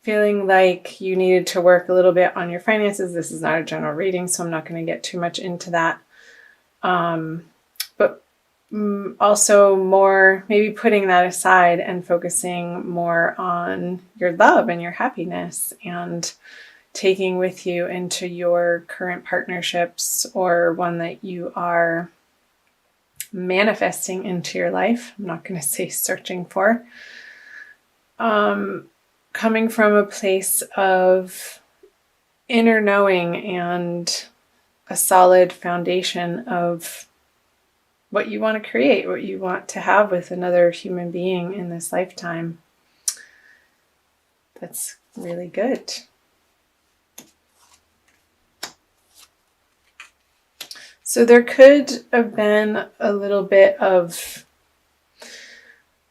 feeling like you needed to work a little bit on your finances. This is not a general reading, so I'm not going to get too much into that. But also more maybe putting that aside and focusing more on your love and your happiness, and taking with you into your current partnerships or one that you are manifesting into your life. I'm not going to say searching for. Coming from a place of inner knowing and a solid foundation of what you want to create, what you want to have with another human being in this lifetime. That's really good. So there could have been a little bit of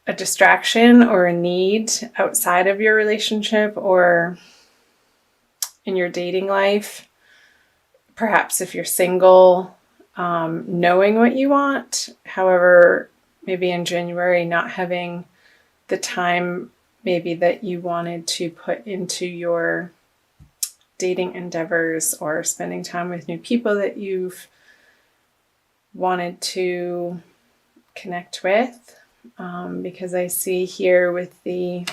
a distraction or a need outside of your relationship or in your dating life. Perhaps if you're single, knowing what you want. However, maybe in January, not having the time maybe that you wanted to put into your dating endeavors or spending time with new people that you've wanted to connect with. Because I see here with the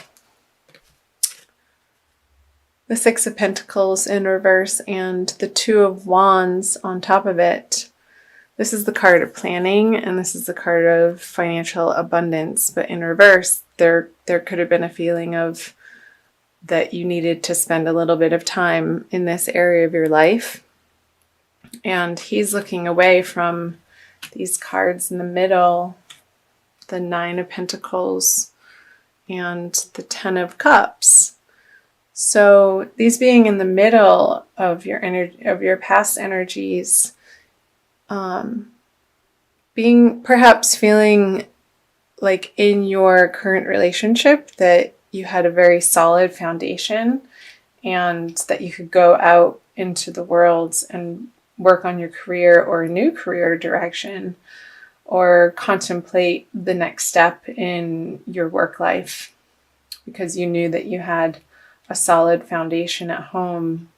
Six of Pentacles in reverse and the Two of Wands on top of it. This is the card of planning, and this is the card of financial abundance. But in reverse, there could have been a feeling of that you needed to spend a little bit of time in this area of your life. And he's looking away from these cards in the middle, the Nine of Pentacles and the Ten of Cups. So these being in the middle of your energy, of your past energies, being perhaps feeling like in your current relationship that you had a very solid foundation and that you could go out into the world and work on your career or a new career direction, or contemplate the next step in your work life because you knew that you had a solid foundation at home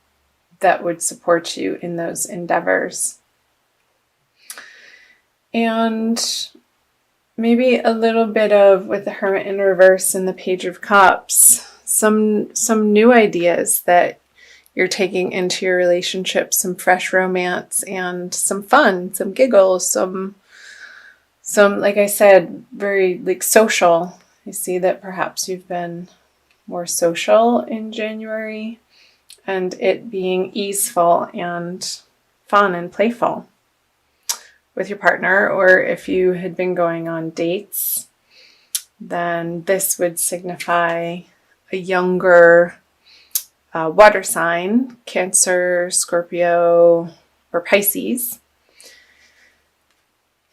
that would support you in those endeavors. And maybe a little bit of, with the Hermit in reverse and the Page of Cups, some new ideas that you're taking into your relationship, some fresh romance and some fun, some giggles, some, like I said, very like social. I see that perhaps you've been more social in January, and it being easeful and fun and playful with your partner. Or if you had been going on dates, then this would signify a younger water sign, Cancer, Scorpio, or Pisces.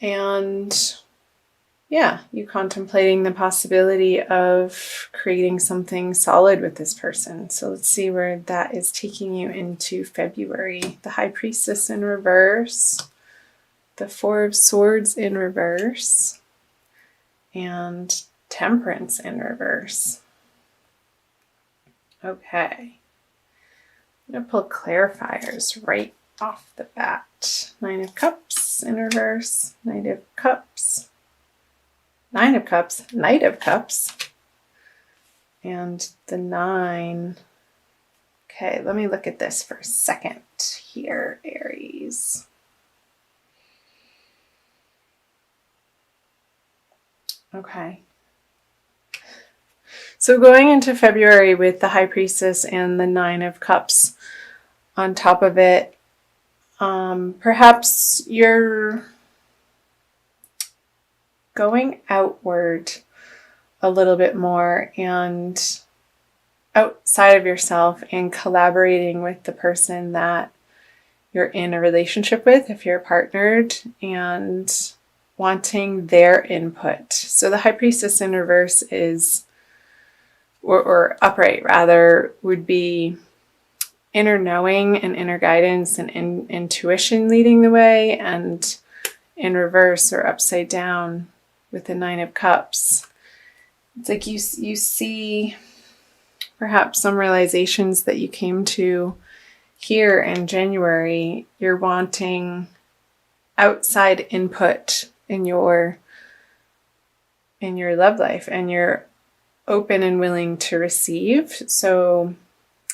And yeah, you contemplating the possibility of creating something solid with this person. So let's see where that is taking you into February. The High Priestess in reverse, the Four of Swords in reverse, and Temperance in reverse. Okay. I'm going to pull clarifiers right off the bat. Nine of Cups in reverse, Knight of Cups, Nine of Cups, Knight of Cups, and the Nine. Okay, let me look at this for a second here, Aries. Okay. So going into February with the High Priestess and the Nine of Cups on top of it, perhaps you're going outward a little bit more and outside of yourself and collaborating with the person that you're in a relationship with, if you're partnered, and wanting their input. So the High Priestess in reverse is, or upright rather, would be inner knowing and inner guidance and intuition leading the way, and in reverse or upside down with the Nine of Cups, it's like you see perhaps some realizations that you came to here in January. You're wanting outside input in your love life, and you're open and willing to receive. So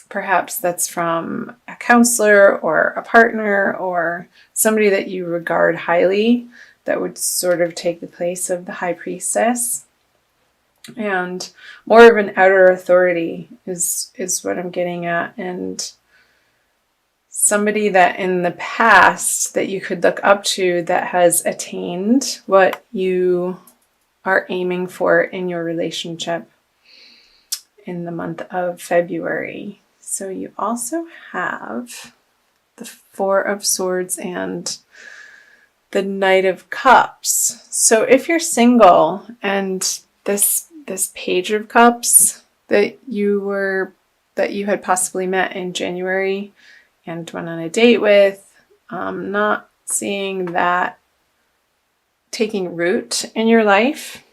perhaps that's from a counselor or a partner or somebody that you regard highly that would sort of take the place of the high priestess. And more of an outer authority is what I'm getting at. And somebody that in the past that you could look up to that has attained what you are aiming for in your relationship in the month of February. So you also have the Four of Swords and the Knight of Cups. So if you're single and this Page of Cups that you had possibly met in January and went on a date with, not seeing that taking root in your life,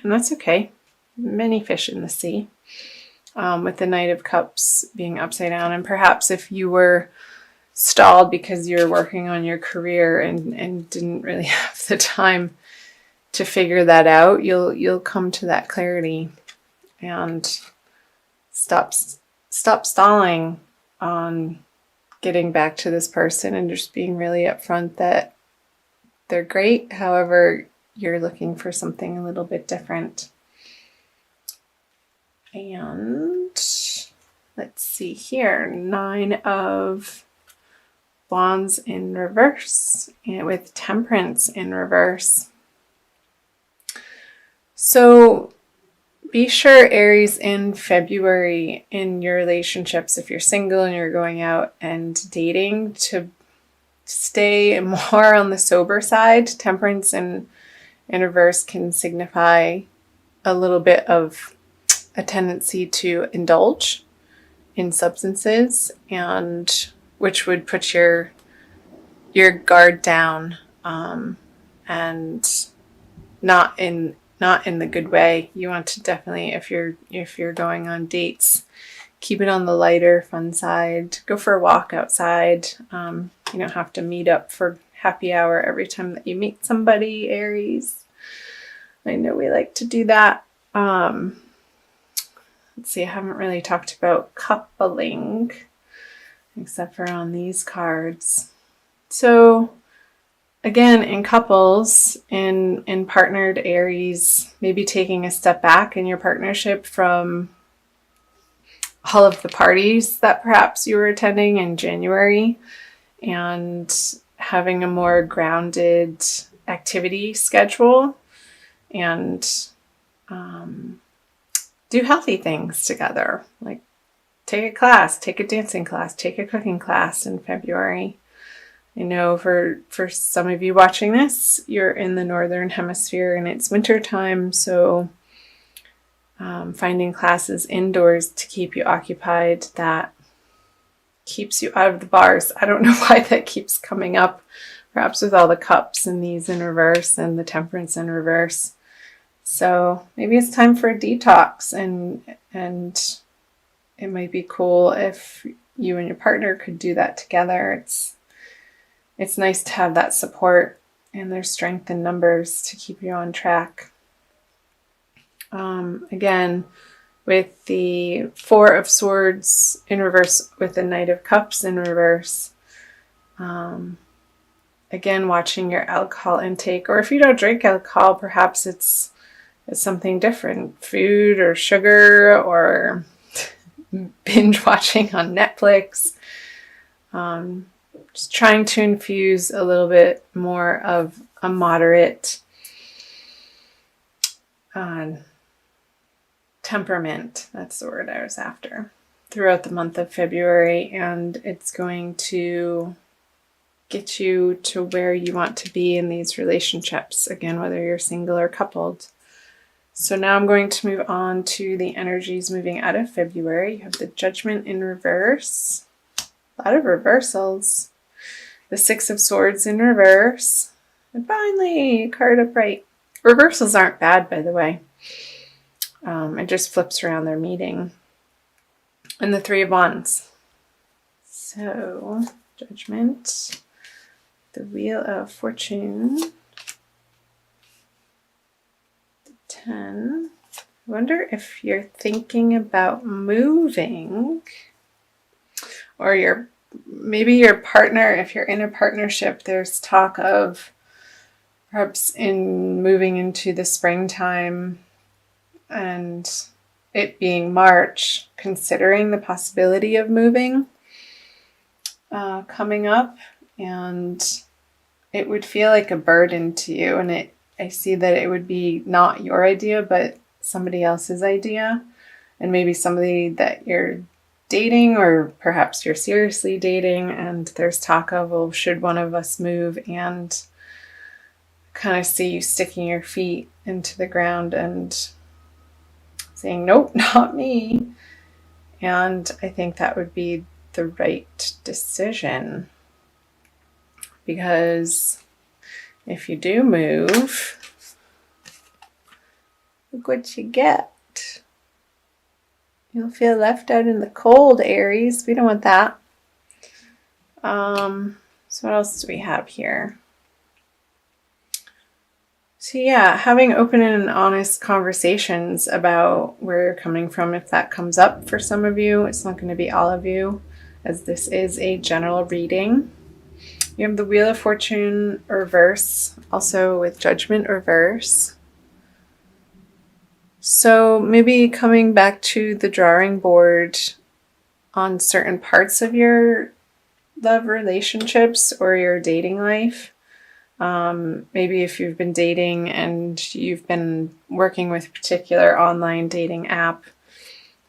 and that's okay. Many fish in the sea. With the Knight of Cups being upside down, and perhaps if you were stalled because you're working on your career and didn't really have the time to figure that out, you'll come to that clarity and stop stalling on getting back to this person and just being really upfront that they're great. However, you're looking for something a little bit different. And let's see here, 9 of Wands in reverse, and with Temperance in reverse. So be sure, Aries, in February in your relationships, if you're single and you're going out and dating, to stay more on the sober side. Temperance in reverse can signify a little bit of a tendency to indulge in substances, and which would put your guard down, and not in the good way. You want to definitely, if you're going on dates, keep it on the lighter, fun side. Go for a walk outside. You don't have to meet up for happy hour every time that you meet somebody, Aries. I know we like to do that. Let's see, I haven't really talked about coupling except for on these cards. So again, in couples, in partnered Aries, maybe taking a step back in your partnership from all of the parties that perhaps you were attending in January, and having a more grounded activity schedule, and do healthy things together, like take a class, take a dancing class, take a cooking class in February. I know for some of you watching this, you're in the Northern Hemisphere and it's winter time, so finding classes indoors to keep you occupied that keeps you out of the bars. I don't know why that keeps coming up, perhaps with all the cups and these in reverse and the Temperance in reverse. So maybe it's time for a detox, and it might be cool if you and your partner could do that together. It's nice to have that support, and there's strength in numbers to keep you on track. Again, with the Four of Swords in reverse, with the Knight of Cups in reverse. Again, watching your alcohol intake, or if you don't drink alcohol, perhaps it's something different, food or sugar or binge watching on Netflix. Just trying to infuse a little bit more of a moderate temperament, that's the word I was after, throughout the month of February, and it's going to get you to where you want to be in these relationships, again, whether you're single or coupled. So now I'm going to move on to the energies moving out of February. You have the Judgment in reverse. A lot of reversals. The Six of Swords in reverse. And finally, a card upright. Reversals aren't bad, by the way. It just flips around their meaning. and the Three of Wands. So, Judgment, the Wheel of Fortune, the 10. I wonder if you're thinking about moving, or maybe your partner, if you're in a partnership, there's talk of perhaps in moving into the springtime and it being March, considering the possibility of moving coming up, and it would feel like a burden to you, and I see that it would be not your idea but somebody else's idea, and maybe somebody that you're dating, or perhaps you're seriously dating, and there's talk of, well, should one of us move, and kind of see you sticking your feet into the ground and saying, nope, not me. And I think that would be the right decision, because if you do move, look what you get. You'll feel left out in the cold, Aries. We don't want that. So what else do we have here? So yeah, having open and honest conversations about where you're coming from, if that comes up for some of you. It's not going to be all of you, as this is a general reading. You have the Wheel of Fortune reverse, also with Judgment reverse. So maybe coming back to the drawing board on certain parts of your love relationships or your dating life. Maybe if you've been dating and you've been working with a particular online dating app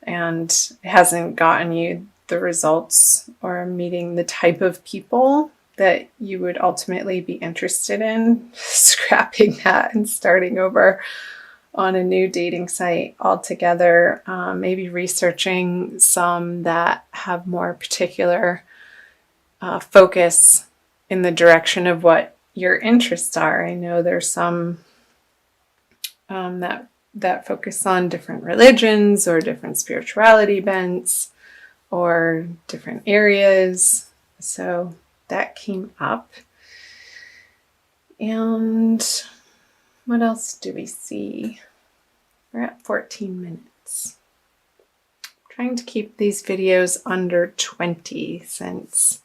and it hasn't gotten you the results or meeting the type of people that you would ultimately be interested in, scrapping that and starting over on a new dating site altogether. Maybe researching some that have more particular focus in the direction of what your interests are. I know there's some that focus on different religions or different spirituality bents or different areas. So that came up. And what else do we see? We're at 14 minutes. I'm trying to keep these videos under 20 since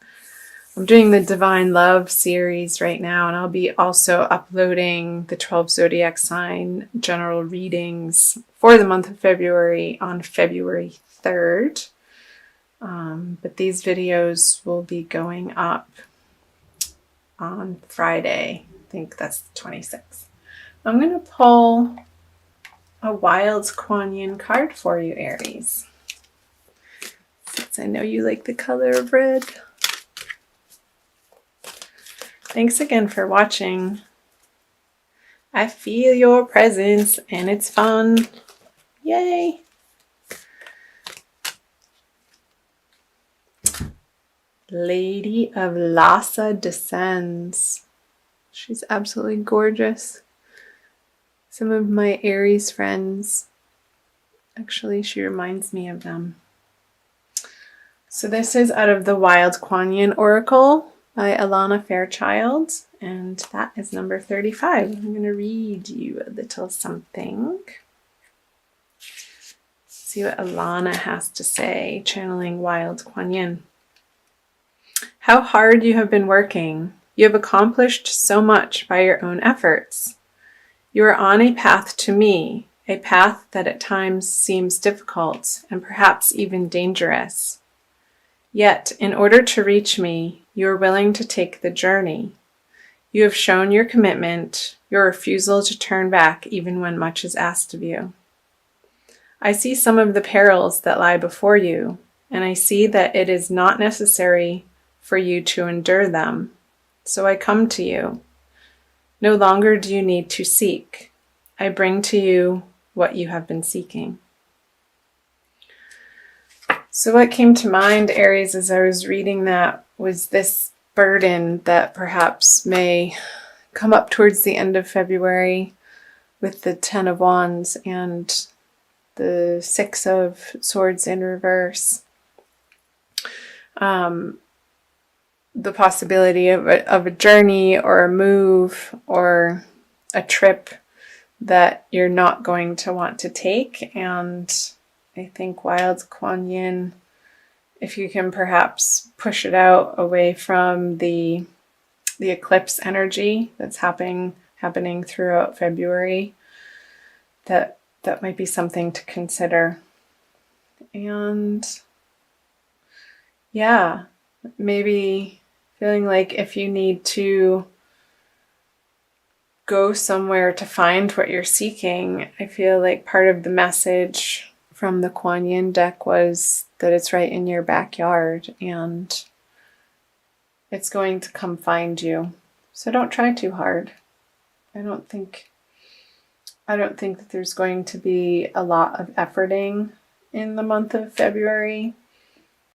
I'm doing the Divine Love series right now, and I'll be also uploading the 12 zodiac sign general readings for the month of February on February 3rd. But these videos will be going up on Friday. I think that's the 26th. I'm going to pull a Wild Kuan Yin card for you, Aries, since I know you like the color of red. Thanks again for watching. I feel your presence and it's fun. Yay! Lady of Lhasa descends. She's absolutely gorgeous. Some of my Aries friends, actually, she reminds me of them. So this is out of the Wild Kuan Yin Oracle by Alana Fairchild, and that is number 35. I'm going to read you a little something. See what Alana has to say, channeling Wild Kuan Yin. How hard you have been working. You have accomplished so much by your own efforts. You are on a path to me, a path that at times seems difficult and perhaps even dangerous. Yet, in order to reach me, you are willing to take the journey. You have shown your commitment, your refusal to turn back even when much is asked of you. I see some of the perils that lie before you, and I see that it is not necessary for you to endure them. So I come to you. No longer do you need to seek. I bring to you what you have been seeking. So what came to mind, Aries, as I was reading that was this burden that perhaps may come up towards the end of February with the 10 of Wands and the 6 of Swords in reverse. the possibility of a journey or a move or a trip that you're not going to want to take. And I think Wild Kuan Yin, if you can perhaps push it out away from the eclipse energy that's happening throughout February, that might be something to consider. And yeah, maybe feeling like if you need to go somewhere to find what you're seeking, I feel like part of the message from the Kuan Yin deck was that it's right in your backyard and it's going to come find you. So don't try too hard. I don't think that there's going to be a lot of efforting in the month of February.